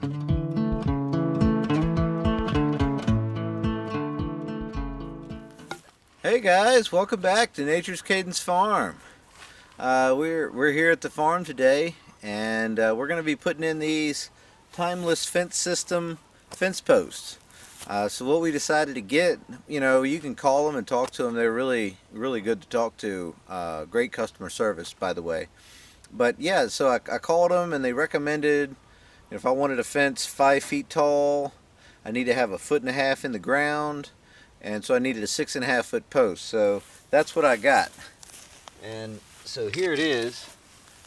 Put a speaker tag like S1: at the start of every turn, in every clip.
S1: Hey guys, welcome back to Nature's Cadence Farm. We're here at the farm today, and we're going to be putting in these timeless fence system fence posts. So what we decided to get, you can call them and talk to them. They're really good to talk to. Great customer service, by the way. But yeah, so I called them and they recommended if I wanted a fence 5 feet tall, I need to have 1.5 feet in the ground. And so I needed a 6.5 foot post. So that's what I got. And so here it is.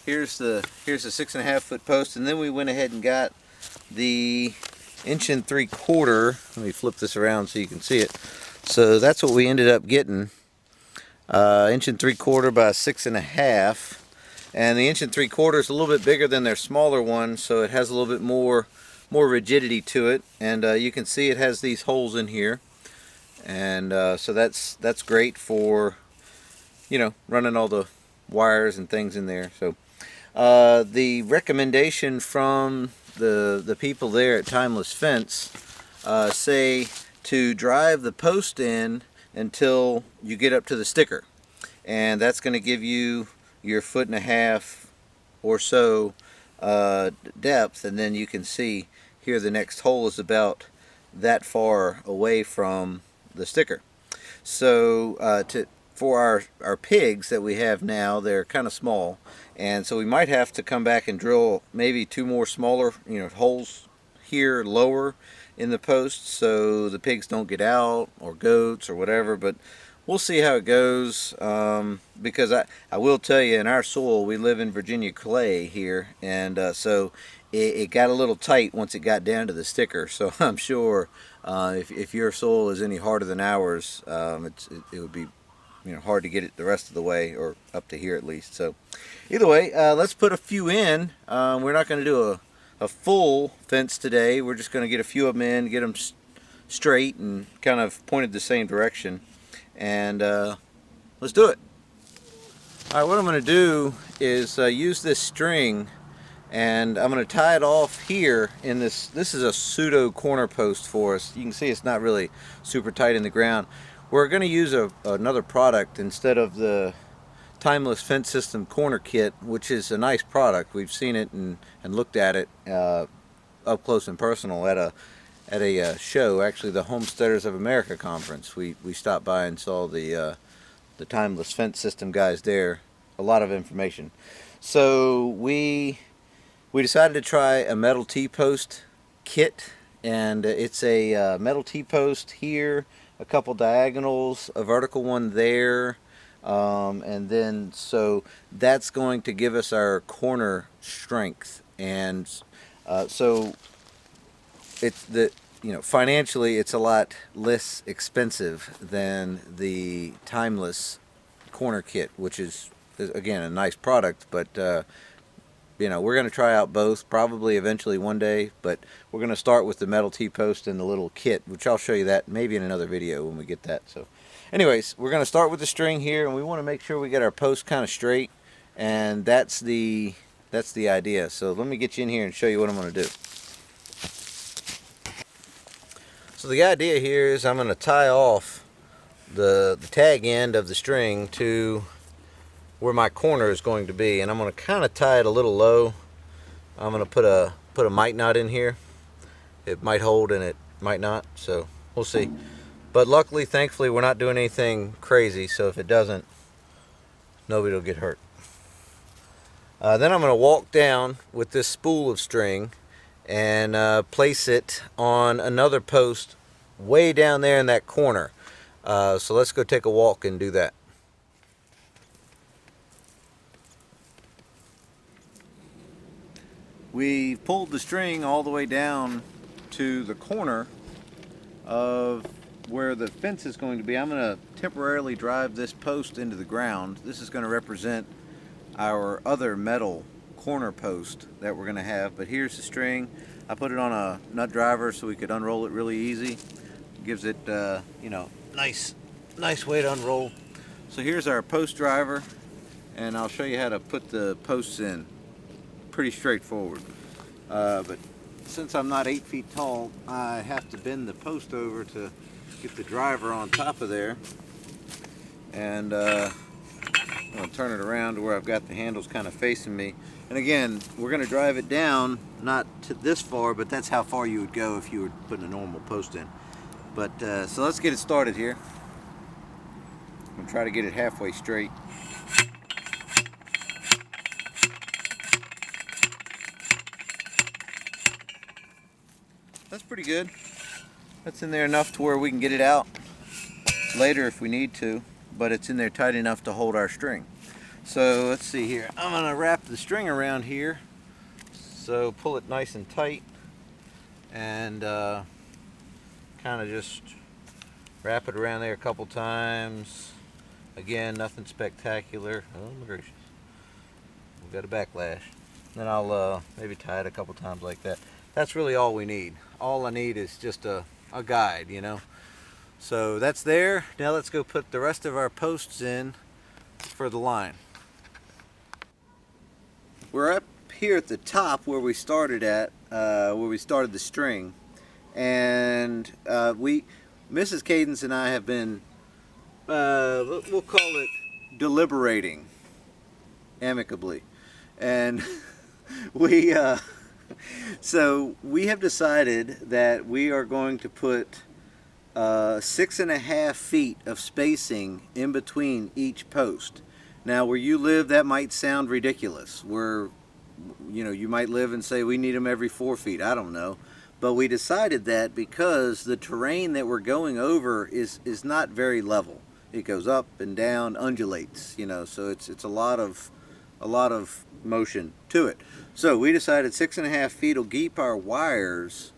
S1: Here's the 6.5 foot post. And then we went ahead and got the 1 3/4. Let me flip this around so you can see it. So that's what we ended up getting. 1 3/4 by 6.5. And the 1 3/4 is a little bit bigger than their smaller one, so it has a little bit more rigidity to it. And you can see it has these holes in here. And so that's great for running all the wires and things in there. So the recommendation from the people there at Timeless Fence say to drive the post in until you get up to the sticker, and that's going to give you your 1.5 feet or so depth. And then you can see here the next hole is about that far away from the sticker. So for our pigs that we have now, they're kind of small, and so we might have to come back and drill maybe 2 more smaller holes here lower in the post so the pigs don't get out, or goats or whatever. But we'll see how it goes, because I will tell you, in our soil, we live in Virginia clay here, and so it got a little tight once it got down to the sticker. So I'm sure if your soil is any harder than ours, it would be hard to get it the rest of the way, or up to here at least. So either way, let's put a few in. We're not going to do a full fence today. We're just going to get a few of them in, get them straight and kind of pointed the same direction, and let's do it. Alright, what I'm going to do is use this string, and I'm going to tie it off here in this. This is a pseudo corner post for us. You can see it's not really super tight in the ground. We're going to use another product instead of the Timeless Fence System Corner Kit, which is a nice product. We've seen it and looked at it up close and personal at a show, actually the Homesteaders of America conference. We stopped by and saw the Timeless Fence System guys there. A lot of information. So we decided to try a metal T-post kit, and it's a metal T-post here, a couple diagonals, a vertical one there, and then so that's going to give us our corner strength. And so it's financially it's a lot less expensive than the Timeless corner kit, which is again a nice product. But we're going to try out both probably eventually one day, but we're going to start with the metal T-post and the little kit, which I'll show you that maybe in another video when we get that. So anyways, we're going to start with the string here, and we want to make sure we get our post kind of straight, and that's the idea. So let me get you in here and show you what I'm going to do. So the idea here is I'm going to tie off the tag end of the string to where my corner is going to be, and I'm going to kind of tie it a little low. I'm going to put a mic knot in here. It might hold and it might not, so we'll see. But luckily, thankfully, we're not doing anything crazy, so if it doesn't, nobody will get hurt. Then I'm going to walk down with this spool of string and place it on another post way down there in that corner. So let's go take a walk and do that. We pulled the string all the way down to the corner of where the fence is going to be. I'm going to temporarily drive this post into the ground. This is going to represent our other metal corner post that we're going to have. But here's the string. I put it on a nut driver so we could unroll it really easy. Gives it nice way to unroll. So here's our post driver, and I'll show you how to put the posts in. Pretty straightforward, but since I'm not 8 feet tall, I have to bend the post over to get the driver on top of there. And I'm going to turn it around to where I've got the handles kind of facing me. And again, we're going to drive it down, not to this far, but that's how far you would go if you were putting a normal post in. But so let's get it started here. I'm going to try to get it halfway straight. That's pretty good. That's in there enough to where we can get it out later if we need to, but it's in there tight enough to hold our string. So let's see here. I'm going to wrap the string around here. So pull it nice and tight and kind of just wrap it around there a couple times. Again, nothing spectacular. Oh my gracious. We've got a backlash. Then I'll maybe tie it a couple times like that. That's really all we need. All I need is just a guide, you know. So that's there. Now let's go put the rest of our posts in for the line. We're up here at the top where we started at, where we started the string. And Mrs. Cadence and I have been, we'll call it deliberating amicably. And so we have decided that we are going to put 6.5 feet of spacing in between each post. Now where you live, that might sound ridiculous. You might live and say we need them every 4 feet. I don't know. But we decided that because the terrain that we're going over is not very level. It goes up and down, undulates, you know, so it's a lot of motion to it. So we decided 6.5 feet will keep our wires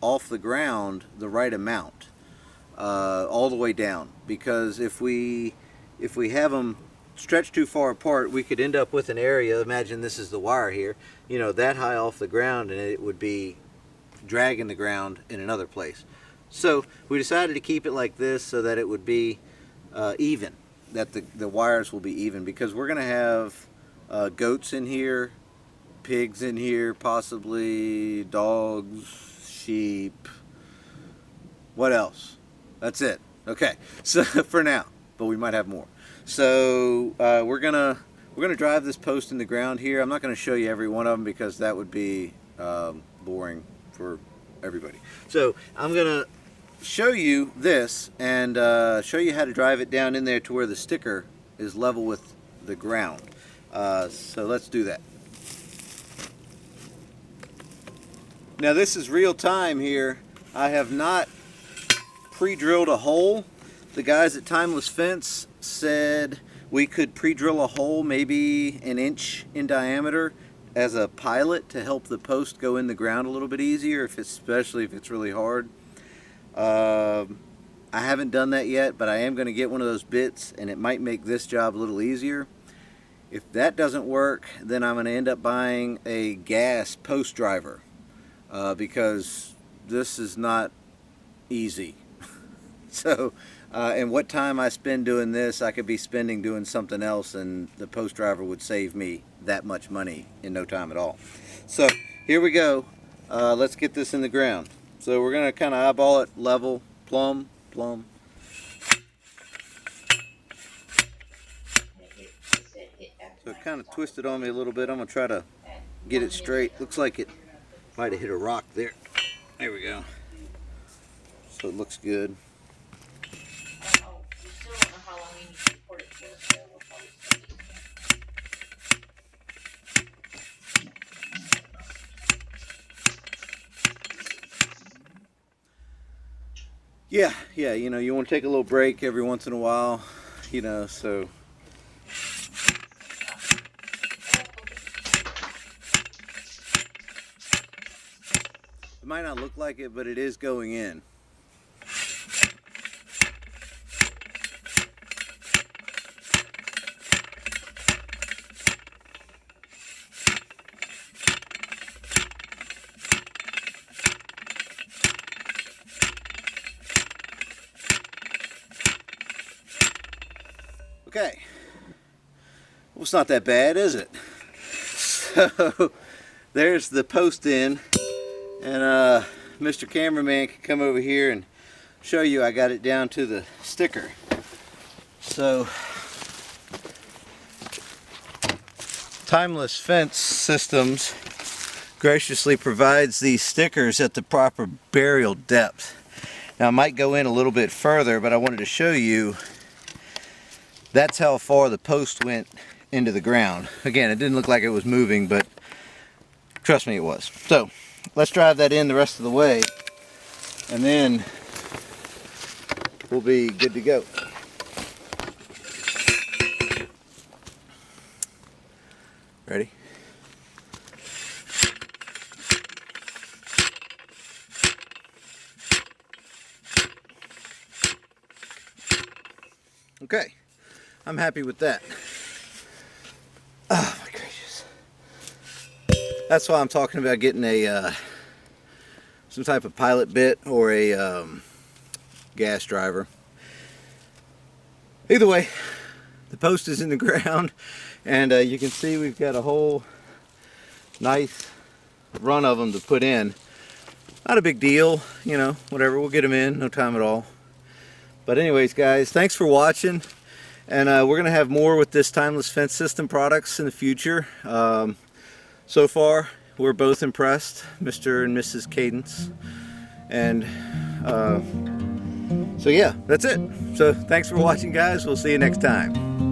S1: off the ground the right amount, all the way down. Because if we have them stretched too far apart, we could end up with an area. Imagine this is the wire here, you know, that high off the ground, and it would be dragging the ground in another place. So we decided to keep it like this so that it would be even, that the wires will be even, because we're going to have goats in here, pigs in here, possibly dogs, sheep. What else? That's it. Okay, so for now, but we might have more. So we're gonna drive this post in the ground here. I'm not going to show you every one of them because that would be boring for everybody. So I'm gonna show you this and show you how to drive it down in there to where the sticker is level with the ground. So let's do that. Now this is real time here. I have not pre-drilled a hole. The guys at Timeless Fence said we could pre-drill a hole maybe 1 inch in diameter as a pilot to help the post go in the ground a little bit easier, especially if it's really hard. I haven't done that yet, but I am going to get one of those bits, and it might make this job a little easier. If that doesn't work, then I'm going to end up buying a gas post driver, because this is not easy. So, and what time I spend doing this, I could be spending doing something else, and the post driver would save me that much money in no time at all. So here we go. Let's get this in the ground. So we're going to kind of eyeball it level, plumb. So it kind of twisted on me a little bit. I'm going to try to get it straight. Looks like it might have hit a rock there. There we go. So it looks good. Yeah, you know, you want to take a little break every once in a while, you know, so. It might not look like it, but it is going in. Okay, well, it's not that bad, is it? So there's the post in. And Mr. Cameraman can come over here and show you I got it down to the sticker. So, Timeless Fence Systems graciously provides these stickers at the proper burial depth. Now I might go in a little bit further, but I wanted to show you that's how far the post went into the ground. Again, it didn't look like it was moving, but trust me, it was. So let's drive that in the rest of the way, and then we'll be good to go. Ready? Okay, I'm happy with that. Oh my gracious. That's why I'm talking about getting a some type of pilot bit or a gas driver. Either way, the post is in the ground, and you can see we've got a whole nice run of them to put in. Not a big deal, you know, whatever, we'll get them in, no time at all. But anyways, guys, thanks for watching, and we're going to have more with this Timeless Fence System products in the future. So far, we're both impressed, Mr. and Mrs. Cadence, and so yeah, that's it. So thanks for watching, guys. We'll see you next time.